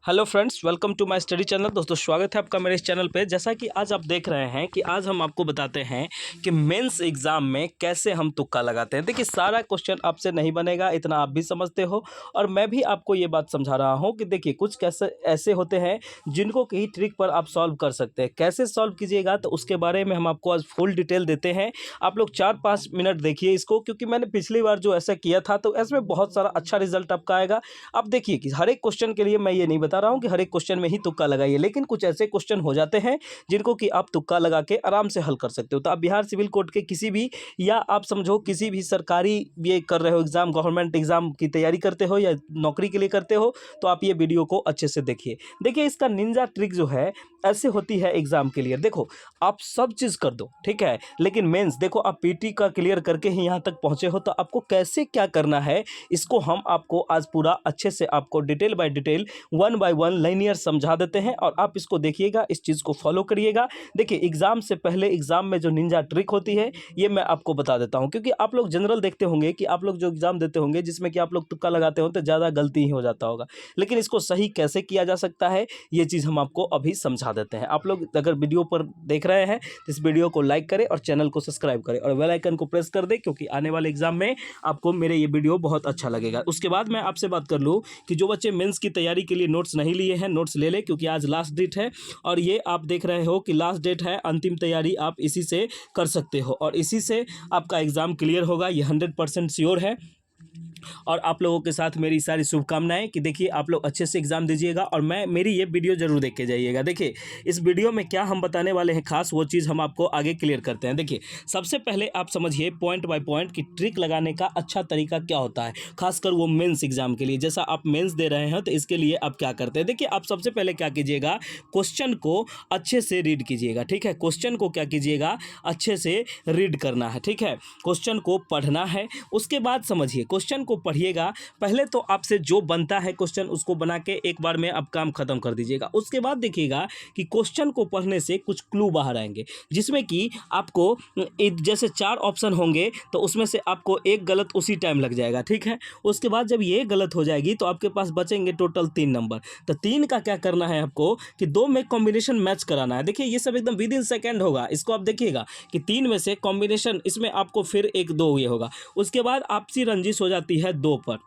Hello friends, welcome to my study channel. दोस्तों, स्वागत है आपका मेरे इस चैनल पे। जैसा कि आज आप देख रहे हैं कि आज हम आपको बताते हैं कि मेंस एग्ज़ाम में कैसे हम तुक्का लगाते हैं। देखिए, सारा क्वेश्चन आपसे नहीं बनेगा, इतना आप भी समझते हो और मैं भी आपको ये बात समझा रहा हूँ कि देखिए कुछ कैसे ऐसे होते हैं जिनको कहीं ट्रिक पर आप सॉल्व कर सकते हैं। कैसे सॉल्व कीजिएगा तो उसके बारे में हम आपको आज फुल डिटेल देते हैं। आप लोग 4-5 मिनट देखिए इसको, क्योंकि मैंने पिछली बार जो ऐसा किया था तो इसमें बहुत सारा अच्छा रिजल्ट आपका आएगा। अब देखिए कि हर एक क्वेश्चन के लिए मैं ये नहीं बता रहा हूं कि हर एक क्वेश्चन में ही तुक्का लगाइए, लेकिन कुछ ऐसे क्वेश्चन हो जाते हैं जिनको कि आप तुक्का लगा के आराम से हल कर सकते हो। तो आप बिहार सिविल कोड के किसी भी, या आप समझो किसी भी सरकारी ये कर रहे हो एग्जाम, गवर्नमेंट एग्जाम की तैयारी करते हो या नौकरी के लिए करते हो, तो आप ये वीडियो को अच्छे से देखिए। देखिए, इसका निंजा ट्रिक जो है ऐसे होती है एग्जाम के लिए। देखो, आप सब चीज़ कर दो, ठीक है, लेकिन मेंस देखो, आप पीटी का क्लियर करके ही यहाँ तक पहुँचे हो, तो आपको कैसे क्या करना है इसको हम आपको आज पूरा अच्छे से आपको detail by detail, one by one linear समझा देते हैं और आप इसको देखिएगा, इस चीज़ को फॉलो करिएगा। देखिए, एग्जाम से पहले एग्जाम में जो निंजा ट्रिक होती है ये मैं आपको बता देता हूं, क्योंकि आप लोग जनरल देखते होंगे कि आप लोग जो एग्जाम देते होंगे जिसमें कि आप लोग तुक्का लगाते हो तो ज़्यादा गलती ही हो जाता होगा, लेकिन इसको सही कैसे किया जा सकता है ये चीज़ हम आपको अभी समझा देते हैं। आप लोग अगर वीडियो पर देख रहे हैं तो इस वीडियो को लाइक करें और चैनल को सब्सक्राइब करें और बेल आइकन को प्रेस कर दें, क्योंकि आने वाले एग्जाम में आपको मेरे ये वीडियो बहुत अच्छा लगेगा। उसके बाद मैं आपसे बात कर लूँ कि जो बच्चे मेंस की तैयारी के लिए नोट्स नहीं लिए हैं, नोट्स ले लें, क्योंकि आज लास्ट डेट है और ये आप देख रहे हो कि लास्ट डेट है। अंतिम तैयारी आप इसी से कर सकते हो और इसी से आपका एग्ज़ाम क्लियर होगा, ये 100% श्योर है। और आप लोगों के साथ मेरी सारी शुभकामनाएं कि देखिए आप लोग अच्छे से एग्जाम दीजिएगा और मेरी ये वीडियो जरूर देख के जाइएगा। देखिए, इस वीडियो में क्या हम बताने वाले हैं खास, वो चीज़ हम आपको आगे क्लियर करते हैं। देखिए, सबसे पहले आप समझिए पॉइंट बाय पॉइंट कि ट्रिक लगाने का अच्छा तरीका क्या होता है, खासकर वो मेंस एग्जाम के लिए। जैसा आप मेंस दे रहे हैं तो इसके लिए आप क्या करते हैं। देखिए, आप सबसे पहले क्या कीजिएगा, क्वेश्चन को अच्छे से रीड कीजिएगा, ठीक है। क्वेश्चन को क्या कीजिएगा, अच्छे से रीड करना है, ठीक है। क्वेश्चन को पढ़ना है, उसके बाद समझिए क्वेश्चन को पढ़िएगा। पहले तो आपसे जो बनता है क्वेश्चन उसको बना के एक बार में आप काम खत्म कर दीजिएगा। उसके बाद देखिएगा कि क्वेश्चन को पढ़ने से कुछ क्लू बाहर आएंगे, जिसमें कि आपको जैसे 4 ऑप्शन होंगे तो उसमें से आपको एक गलत उसी टाइम लग जाएगा, ठीक है। उसके बाद जब ये गलत हो जाएगी तो आपके पास बचेंगे टोटल 3 नंबर। तो 3 का क्या करना है आपको कि 2 में कॉम्बिनेशन मैच कराना है। देखिए, ये सब एकदम विद इन सेकेंड होगा। इसको आप देखिएगा कि 3 में से कॉम्बिनेशन, इसमें आपको फिर 1-2 ये होगा। उसके बाद आपसी रंजिश हो जाती है 2 पर,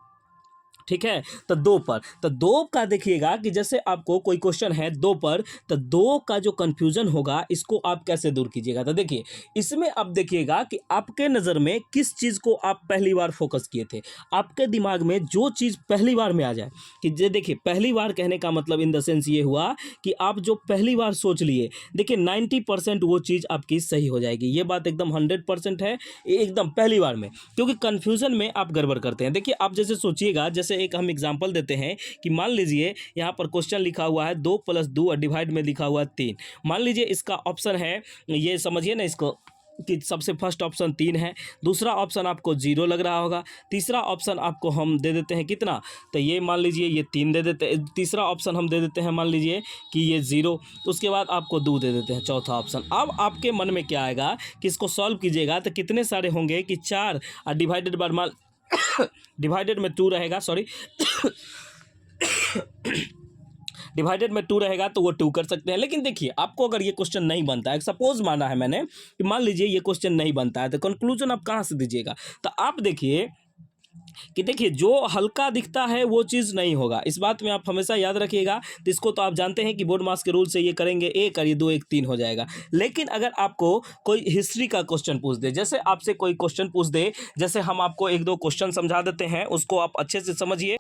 ठीक है। तो 2 पर, तो 2 का देखिएगा कि जैसे आपको कोई क्वेश्चन है 2 पर, तो 2 का जो कंफ्यूजन होगा इसको आप कैसे दूर कीजिएगा। तो देखिए, इसमें आप देखिएगा कि आपके नज़र में किस चीज़ को आप पहली बार फोकस किए थे। आपके दिमाग में जो चीज़ पहली बार में आ जाए, कि जे देखिए पहली बार कहने का मतलब इन द सेंस ये हुआ कि आप जो पहली बार सोच लिए, देखिए 90% वो चीज़ आपकी सही हो जाएगी। ये बात एकदम 100% है, एकदम पहली बार में, क्योंकि कन्फ्यूज़न में आप गड़बड़ करते हैं। देखिए, आप जैसे सोचिएगा, जैसे एक हम एग्जांपल देते हैं कि मान लीजिए यहाँ पर क्वेश्चन लिखा हुआ है 2 + 2 और डिवाइड में लिखा हुआ है 3। मान लीजिए इसका ऑप्शन है, ये समझिए ना इसको, कि सबसे फर्स्ट ऑप्शन 3 है, दूसरा ऑप्शन आपको 0 लग रहा होगा, तीसरा ऑप्शन आपको हम दे देते हैं कितना, तो ये मान लीजिए ये 3 दे देते हैं, तीसरा ऑप्शन हम दे देते हैं मान लीजिए कि ये 0, उसके बाद आपको 2 दे देते हैं चौथा ऑप्शन। अब आपके मन में क्या आएगा कि इसको सॉल्व कीजिएगा तो कितने सारे होंगे कि 4 और डिवाइडेड बाय मान डिवाइडेड में 2 रहेगा, सॉरी डिवाइडेड में 2 रहेगा तो वो 2 कर सकते हैं। लेकिन देखिए, आपको अगर ये क्वेश्चन नहीं बनता है, सपोज माना है मैंने कि मान लीजिए ये क्वेश्चन नहीं बनता है, तो कंक्लूजन आप कहाँ से दीजिएगा। तो आप देखिए कि देखिए, जो हल्का दिखता है वो चीज़ नहीं होगा, इस बात में आप हमेशा याद रखिएगा। तो इसको तो आप जानते हैं कि बोर्ड मास के रूल से ये करेंगे 1 और ये 2 1 3 हो जाएगा। लेकिन अगर आपको कोई हिस्ट्री का क्वेश्चन पूछ दे, जैसे आपसे कोई क्वेश्चन पूछ दे, जैसे हम आपको 1-2 क्वेश्चन समझा देते हैं, उसको आप अच्छे से समझिए।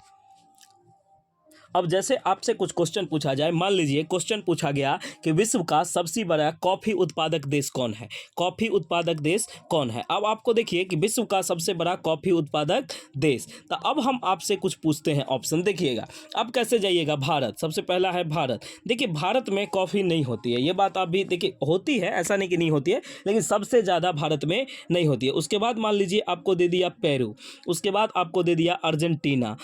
अब जैसे आपसे कुछ क्वेश्चन पूछा जाए, मान लीजिए क्वेश्चन पूछा गया कि विश्व का सबसे बड़ा कॉफ़ी उत्पादक देश कौन है, कॉफ़ी उत्पादक देश कौन है। अब आपको देखिए कि विश्व का सबसे बड़ा कॉफ़ी उत्पादक देश, तो अब हम आपसे कुछ पूछते हैं, ऑप्शन देखिएगा। अब कैसे जाइएगा, भारत, सबसे पहला है भारत। देखिए, भारत में कॉफ़ी नहीं होती है, ये बात आप भी देखिए, होती है, ऐसा नहीं कि नहीं होती है, लेकिन सबसे ज़्यादा भारत में नहीं होती है। उसके बाद मान लीजिए आपको दे दिया पेरू, उसके बाद आपको दे दिया अर्जेंटीना,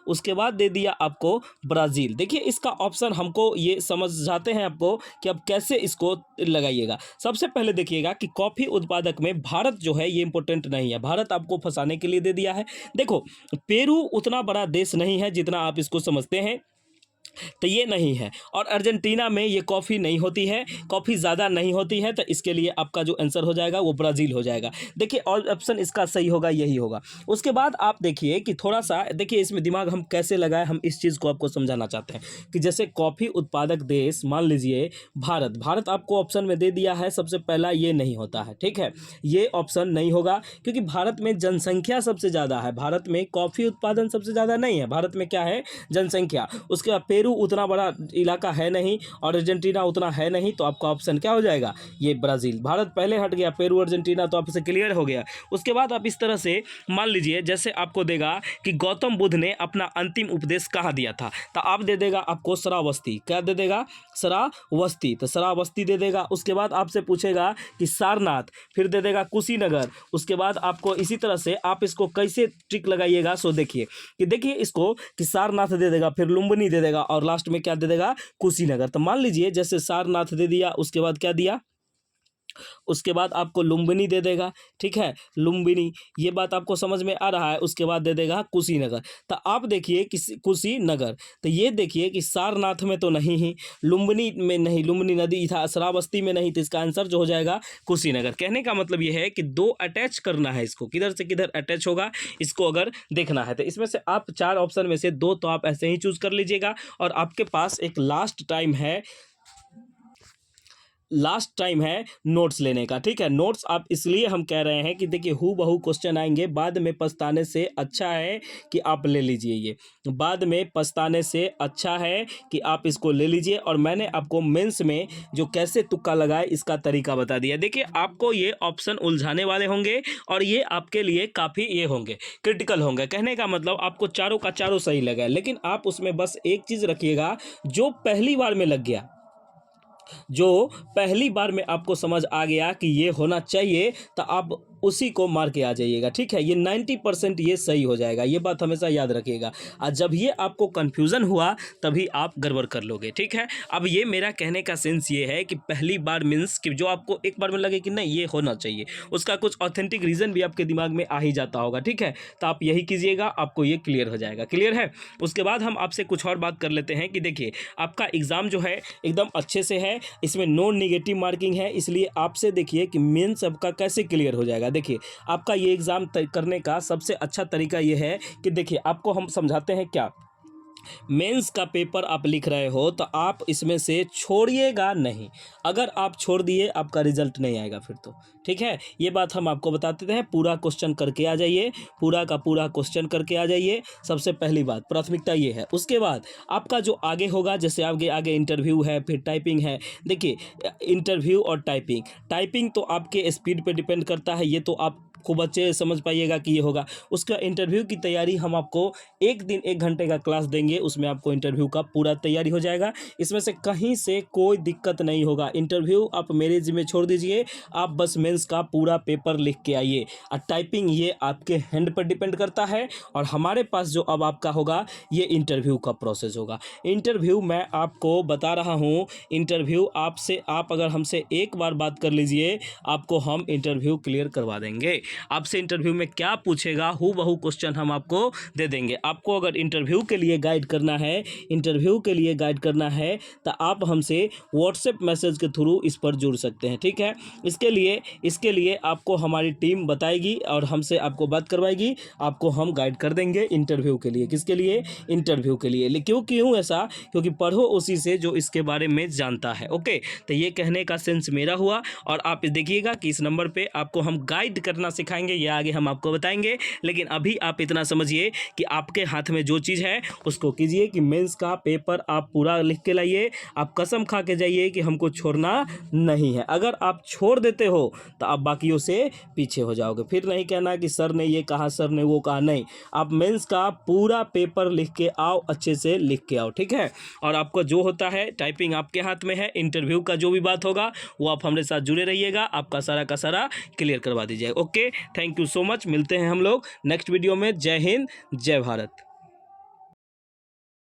उसके बाद दे दिया आपको ब्राज़ील। देखिए, इसका ऑप्शन हमको ये समझाते हैं आपको कि अब कैसे इसको लगाइएगा। सबसे पहले देखिएगा कि कॉफ़ी उत्पादक में भारत जो है ये इंपॉर्टेंट नहीं है, भारत आपको फंसाने के लिए दे दिया है। देखो, पेरू उतना बड़ा देश नहीं है जितना आप इसको समझते हैं। तो ये नहीं है। और अर्जेंटीना में ये कॉफ़ी नहीं होती है, कॉफ़ी ज़्यादा नहीं होती है, तो इसके लिए आपका जो आंसर हो जाएगा वो ब्राज़ील हो जाएगा। देखिए और ऑप्शन इसका सही होगा, यही होगा। उसके बाद आप देखिए कि थोड़ा-सा देखिए इसमें दिमाग हम कैसे लगाएँ, हम इस चीज़ को आपको समझाना चाहते हैं कि जैसे कॉफ़ी उत्पादक देश मान लीजिए भारत, भारत आपको ऑप्शन में दे दिया है, सबसे पहला ये नहीं होता है, ठीक है? ये ऑप्शन नहीं होगा क्योंकि भारत में जनसंख्या सबसे ज़्यादा है, भारत में कॉफ़ी उत्पादन सबसे ज़्यादा नहीं है, भारत में क्या है? जनसंख्या। उसके बाद पेरू उतना बड़ा इलाका है नहीं और अर्जेंटीना उतना है नहीं, तो आपका ऑप्शन क्या हो जाएगा? ये ब्राज़ील। भारत पहले हट गया, पेरू अर्जेंटीना तो आपसे क्लियर हो गया। उसके बाद आप इस तरह से मान लीजिए जैसे आपको देगा कि गौतम बुद्ध ने अपना अंतिम उपदेश कहाँ दिया था, तो आप दे देगा आपको श्रावस्ती। क्या दे देगा? श्रावस्ती। तो श्रावस्ती दे देगा। उसके बाद आपसे पूछेगा कि सारनाथ, फिर दे देगा कुशीनगर। उसके बाद आपको इसी तरह से आप इसको कैसे ट्रिक लगाइएगा, सो देखिए कि देखिए इसको कि सारनाथ दे देगा, फिर लुम्बिनी दे देगा और लास्ट में क्या दे देगा? कुशीनगर। तो मान लीजिए जैसे सारनाथ दे दिया, उसके बाद क्या दिया? उसके बाद आपको लुम्बिनी दे देगा, ठीक है? लुम्बिनी, ये बात आपको समझ में आ रहा है। उसके बाद दे देगा कुशीनगर। तो आप देखिए कि कुशीनगर, तो ये देखिए कि सारनाथ में तो नहीं ही, लुम्बिनी में नहीं, लुम्बिनी नदी था, श्रावस्ती में नहीं, तो इसका आंसर जो हो जाएगा कुशीनगर। कहने का मतलब ये है कि दो अटैच करना है इसको, किधर से किधर अटैच होगा इसको अगर देखना है, तो इसमें से आप 4 ऑप्शन में से 2 तो आप ऐसे ही चूज कर लीजिएगा। और आपके पास एक लास्ट टाइम है नोट्स लेने का, ठीक है? नोट्स आप इसलिए हम कह रहे हैं कि देखिए हूबहू क्वेश्चन आएंगे, बाद में पछताने से अच्छा है कि आप ले लीजिए, ये बाद में पछताने से अच्छा है कि आप इसको ले लीजिए। और मैंने आपको मेंस में जो कैसे तुक्का लगाए इसका तरीका बता दिया। देखिए आपको ये ऑप्शन उलझाने वाले होंगे और ये आपके लिए काफ़ी ये होंगे, क्रिटिकल होंगे। कहने का मतलब आपको चारों का चारों सही लगा, लेकिन आप उसमें बस एक चीज़ रखिएगा, जो पहली बार में लग गया, जो पहली बार में आपको समझ आ गया कि ये होना चाहिए, तो आप उसी को मार के आ जाइएगा, ठीक है? ये 90% ये सही हो जाएगा, ये बात हमेशा याद रखिएगा। और जब ये आपको कन्फ्यूज़न हुआ तभी आप गड़बड़ कर लोगे, ठीक है? अब ये मेरा कहने का सेंस ये है कि पहली बार मीन्स कि जो आपको एक बार में लगे कि नहीं ये होना चाहिए, उसका कुछ ऑथेंटिक रीज़न भी आपके दिमाग में आ ही जाता होगा, ठीक है? तो आप यही कीजिएगा, आपको ये क्लियर हो जाएगा। क्लियर है? उसके बाद हम आपसे कुछ और बात कर लेते हैं कि देखिए आपका एग्ज़ाम जो है एकदम अच्छे से है, इसमें नो नेगेटिव मार्किंग है, इसलिए आपसे देखिए कि मेंस आपका कैसे क्लियर हो जाएगा। देखिए आपका ये एग्ज़ाम करने का सबसे अच्छा तरीका ये है कि देखिए आपको हम समझाते हैं क्या, मेंस का पेपर आप लिख रहे हो तो आप इसमें से छोड़िएगा नहीं। अगर आप छोड़ दिए आपका रिजल्ट नहीं आएगा फिर तो, ठीक है? ये बात हम आपको बताते हैं। पूरा क्वेश्चन करके आ जाइए, पूरा का पूरा क्वेश्चन करके आ जाइए, सबसे पहली बात प्राथमिकता ये है। उसके बाद आपका जो आगे होगा, जैसे आगे आगे इंटरव्यू है, फिर टाइपिंग है। देखिए इंटरव्यू और टाइपिंग तो आपके स्पीड पे डिपेंड करता है, ये तो आप खूब अच्छे समझ पाइएगा कि ये होगा। उसका इंटरव्यू की तैयारी हम आपको एक दिन 1 घंटे का क्लास देंगे, उसमें आपको इंटरव्यू का पूरा तैयारी हो जाएगा। इसमें से कहीं से कोई दिक्कत नहीं होगा। इंटरव्यू आप मेरे जिम्मे छोड़ दीजिए, आप बस मेंस का पूरा पेपर लिख के आइए। और टाइपिंग ये आपके हैंड पर डिपेंड करता है। और हमारे पास जो अब आपका होगा ये इंटरव्यू का प्रोसेस होगा। इंटरव्यू मैं आपको बता रहा हूँ, इंटरव्यू आपसे आप अगर हमसे एक बार बात कर लीजिए, आपको हम इंटरव्यू क्लियर करवा देंगे। आपसे इंटरव्यू में क्या पूछेगा हूबहू क्वेश्चन हम आपको दे देंगे। आपको अगर इंटरव्यू के लिए गाइड करना है तो आप हमसे व्हाट्सएप मैसेज के थ्रू इस पर जुड़ सकते हैं, ठीक है? इसके लिए आपको हमारी टीम बताएगी और हमसे आपको बात करवाएगी, आपको हम गाइड कर देंगे इंटरव्यू के लिए। किसके लिए? इंटरव्यू के लिए। क्यों ऐसा? क्योंकि पढ़ो उसी से जो इसके बारे में जानता है। ओके, तो ये कहने का सेंस मेरा हुआ। और आप देखिएगा कि इस नंबर पे आपको हम गाइड करना सिखाएंगे, ये आगे हम आपको बताएंगे। लेकिन अभी आप इतना समझिए कि आपके हाथ में जो चीज़ है उसको कीजिए कि मेंस का पेपर आप पूरा लिख के लाइए। आप कसम खा के जाइए कि हमको छोड़ना नहीं है। अगर आप छोड़ देते हो तो आप बाकियों से पीछे हो जाओगे। फिर नहीं कहना कि सर ने ये कहा, सर ने वो कहा। नहीं, आप मेंस का पूरा पेपर लिख के आओ, अच्छे से लिख के आओ, ठीक है? और आपका जो होता है टाइपिंग आपके हाथ में है, इंटरव्यू का जो भी बात होगा वो आप हमारे साथ जुड़े रहिएगा, आपका सारा का सारा क्लियर करवा दीजिएगा। Okay, thank you so much. मिलते हैं हम लोग नेक्स्ट वीडियो में। जय हिंद, जय भारत।